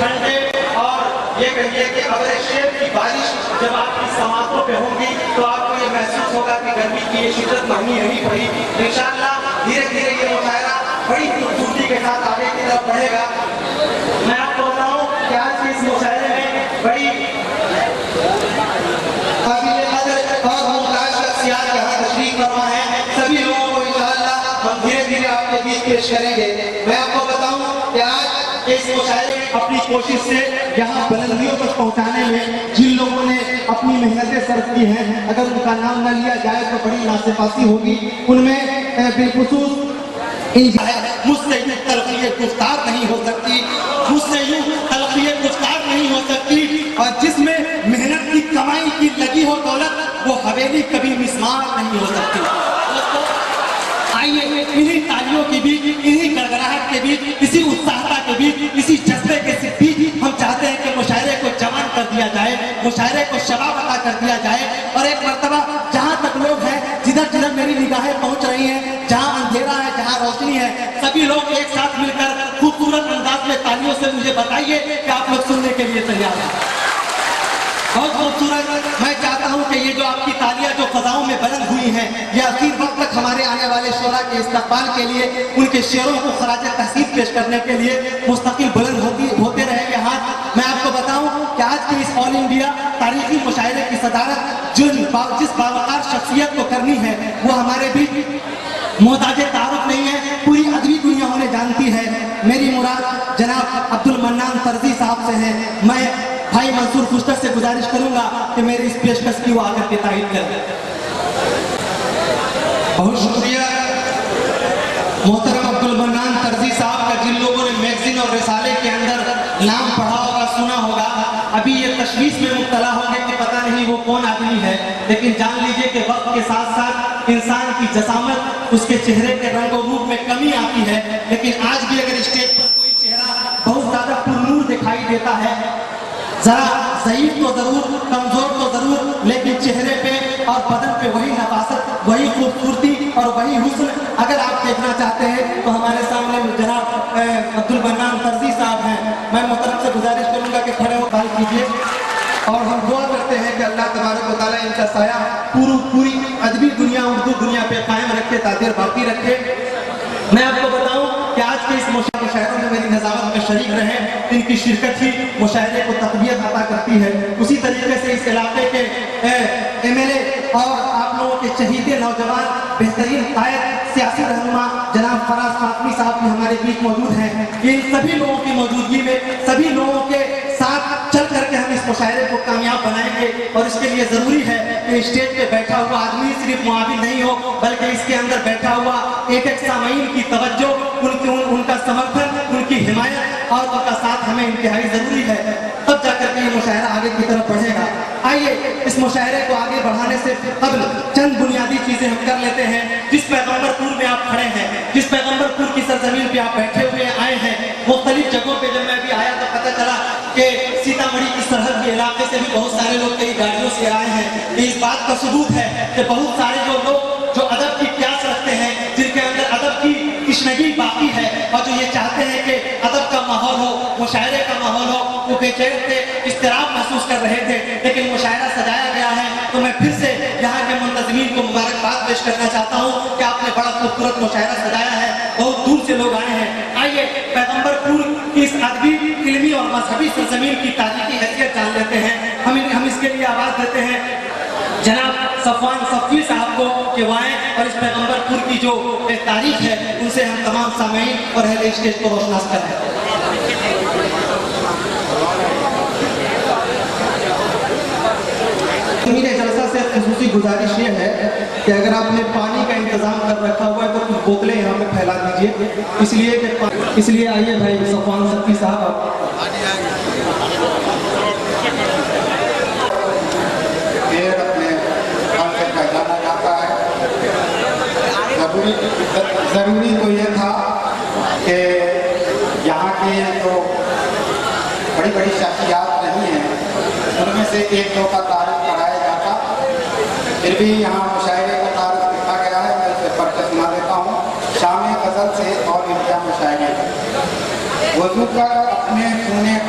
ٹھنڈے اور یہ کہیے کہ ابر شیر کی بارش جب آپ کی سماعتوں پہ ہوگی تو آپ کو یہ محسوس ہوگا کہ گرمی کی یہ شدت مہنگی نہیں پڑی. انشاءاللہ دھیرے دھیرے یہ مشاعرہ بڑی خوبصورتی کے ساتھ آگے کی طرف بڑھے گا. میں آپ کو بتاؤں کہ آج کے اس مشاعرے میں بڑی قابل قدر اور ممتاز شخصیات یہاں تشریف فرما ہے. سبھی لوگوں کو انشاءاللہ ہم دھیرے دھیرے آپ کے بیچ پیش کریں گے. میں آپ کو بتاؤں کہ آج اس مشاعرے میں اپنی کوشش سے یہاں بلندیوں تک پہنچانے میں جن لوگوں نے اپنی محنتیں صرف کی ہیں, اگر ان کا نام نہ لیا جائے تو بڑی ناسپاسی ہوگی. ان میں بالخصوص مجھ سے یوں تلخی گفتار نہیں ہو سکتی, مجھ سے یوں تلخی گفتار نہیں ہو سکتی, اور جس میں محنت کی کمائی کی لگی ہو دولت وہ حویلی کبھی مسمار نہیں ہو سکتی. آئیے انہی تالیوں کے بیچ, انہی گڑگڑاہٹ کے بیچ, اسی اتساہتا کے بیچ, اسی جذبے کے بیچ ہم چاہتے ہیں کہ مشاعرے کو جوان کر دیا جائے, مشاعرے کو شباب عطا کر دیا جائے. اور ایک مرتبہ جہاں تک لوگ ہیں, جدھر جدھر میری نگاہیں پہنچ رہی ہیں, جہاں اندھیرا ہے جہاں روشنی ہے, سبھی لوگ ایک ساتھ مل کر خوبصورت انداز میں تالیوں سے مجھے بتائیے کہ آپ لوگ سننے کے لیے تیار ہیں. بہت خوبصورت. میں چاہتا ہوں کہ یہ جو آپ کی تالیاں جو فضاؤں میں بلند ہوئی ہیں, یہ اخیر وقت تک ہمارے آنے والے شعراء کے استقبال کے لیے, ان کے شعروں کو خراج تحسین پیش کرنے کے لیے مستقل بلند ہوتے رہیں گے ہاتھ. میں آپ کو بتاؤں کہ آج کی اس آل انڈیا تاریخی مشاعرے کی صدارت جس باوقار شخصیت کو کرنی ہے وہ ہمارے بیچ محتاج تعارف نہیں ہے, پوری ادبی دنیا انہیں جانتی ہے. میری مراد جناب عبد المنان طرزی صاحب سے ہے. میں بھائی منصور خوشتر سے گزارش کروں گا کہ میری اس پیشکش کی وہ آ کر کے تائید کر دیں. بہت شکریہ محترم عبد المنان طرزی صاحب کا, جن لوگوں نے میگزین اور رسالے کے اندر نام پڑھا ہوگا, سنا ہوگا, ابھی یہ تشویش میں مبتلا ہوں گے کہ پتہ نہیں وہ کون آدمی ہے. لیکن جان لیجئے کہ وقت کے ساتھ ساتھ انسان کی جسامت, اس کے چہرے کے رنگ و روپ میں کمی آتی ہے, لیکن آج بھی اگر اسٹیج پر کوئی چہرہ بہت زیادہ پرنور دکھائی دیتا ہے, ذرا ضعیف تو ضرور, کمزور تو ضرور, لیکن چہرے پہ اور بدن پہ وہی نفاست, وہی خوبصورتی اور وہی حسن اگر آپ دیکھنا چاہتے ہیں تو ہمارے سامنے جناب عبد المنان طرزی صاحب ہیں. میں محترم سے گزارش کروں گا کہ کھڑے ہو بات کیجیے, اور ہم دعا کرتے ہیں کہ اللہ تبارک و تعالیٰ ان کا سایہ پوری ادبی دنیا, اردو دنیا پہ قائم رکھے, تاثیر باقی رکھے. میں آپ کو بتاؤں کہ آج کے اس مشاعروں میں میری نظامت میں شریک رہے, ان کی شرکت ہی مشاعرے کو تقویت عطا کرتی ہے. اسی طریقے سے اس علاقے کے ایم ایل اے اور آپ لوگوں کے چہیتے نوجوان, بہترین قائد, سیاسی رہنما جناب فراز فاطمی صاحب بھی ہمارے بیچ موجود ہیں. ان سبھی لوگوں کی موجودگی میں, سبھی لوگوں کے ساتھ چل کر کے ہم اس مشاعرے کو کامیاب بنائیں گے. اور اس کے لیے ضروری ہے کہ اسٹیج پہ بیٹھا ہوا آدمی صرف معاون نہیں ہو, بلکہ اس کے اندر بیٹھا ہوا ایک ایک سامعین کی توجہ, ان کا سمرتھن, ان کی حمایت اور ان کا ساتھ ہمیں انتہائی ضروری ہے. تب جا کر کے یہ مشاعرہ آگے کی طرف بڑھے گا. آئیے اس مشاعرے کو آگے بڑھانے سے قبل چند بنیادی چیزیں ہم کر لیتے ہیں. جس پیغمبر پور میں آپ کھڑے ہیں, جس پیغمبر پور کی سرزمین پہ آپ بیٹھے ہوئے آئے ہیں, مختلف جگہوں پہ جب میں بھی آیا تو پتہ چلا کہ سیتامڑھی کی سرحد کے علاقے سے بھی بہت سارے لوگ کئی گاڑیوں سے آئے ہیں. یہ اس بات کا ثبوت ہے کہ بہت سارے جو لوگ جو ادب کی پیاس رکھتے ہیں, جن کے اندر ادب کی تشنگی باقی ہے, اور جو یہ چاہتے ہیں کہ ادب کا ماحول ہو, مشاعرے کا ماحول ہو, وہ بے چین تھے, اضطراب محسوس کر رہے تھے, لیکن مشاعرہ سجایا گیا ہے. تو میں پھر سے یہاں کے منتظمین کو مبارکباد پیش کرنا چاہتا ہوں کہ آپ نے بڑا خوبصورت مشاعرہ سجایا ہے, بہت دور سے لوگ آئے ہیں. آئیے پیغمبر پور کی اس ادبی, علمی اور مذہبی سرزمین کی تاریخی حیثیت جان لیتے ہیں. ہم اس کے لیے آواز دیتے ہیں جناب صفوان صفوی صاحب کو کہ وہ آئیں اور اس پیغمبر پور کی جو تاریخ ہے ان سے ہم تمام سامعین اور اہل اسٹیج کو روشناس کریں. میرے جلسہ سے خصوصی گزارش یہ ہے کہ اگر آپ نے پانی کا انتظام کر رکھا ہوا ہے تو کچھ بوتلیں یہاں پہ پھیلا دیجیے, اس لیے آئیے بھائی صفوان صفوی صاحب. ضروری تو یہ تھا کہ یہاں کے جو بڑی بڑی شخصیات نہیں ہیں ان میں سے ایک دو کا تعارف کرایا جاتا, پھر بھی یہاں مشاعرے کا تعارف لکھا گیا ہے. میں اسے پڑھ کے سنا دیتا ہوں. شام غزل سے اور انڈیا مشاعرے وضو کر اپنے خون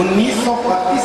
1932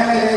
MLA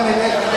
MLA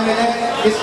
MLA SP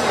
SP,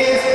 ASP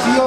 CO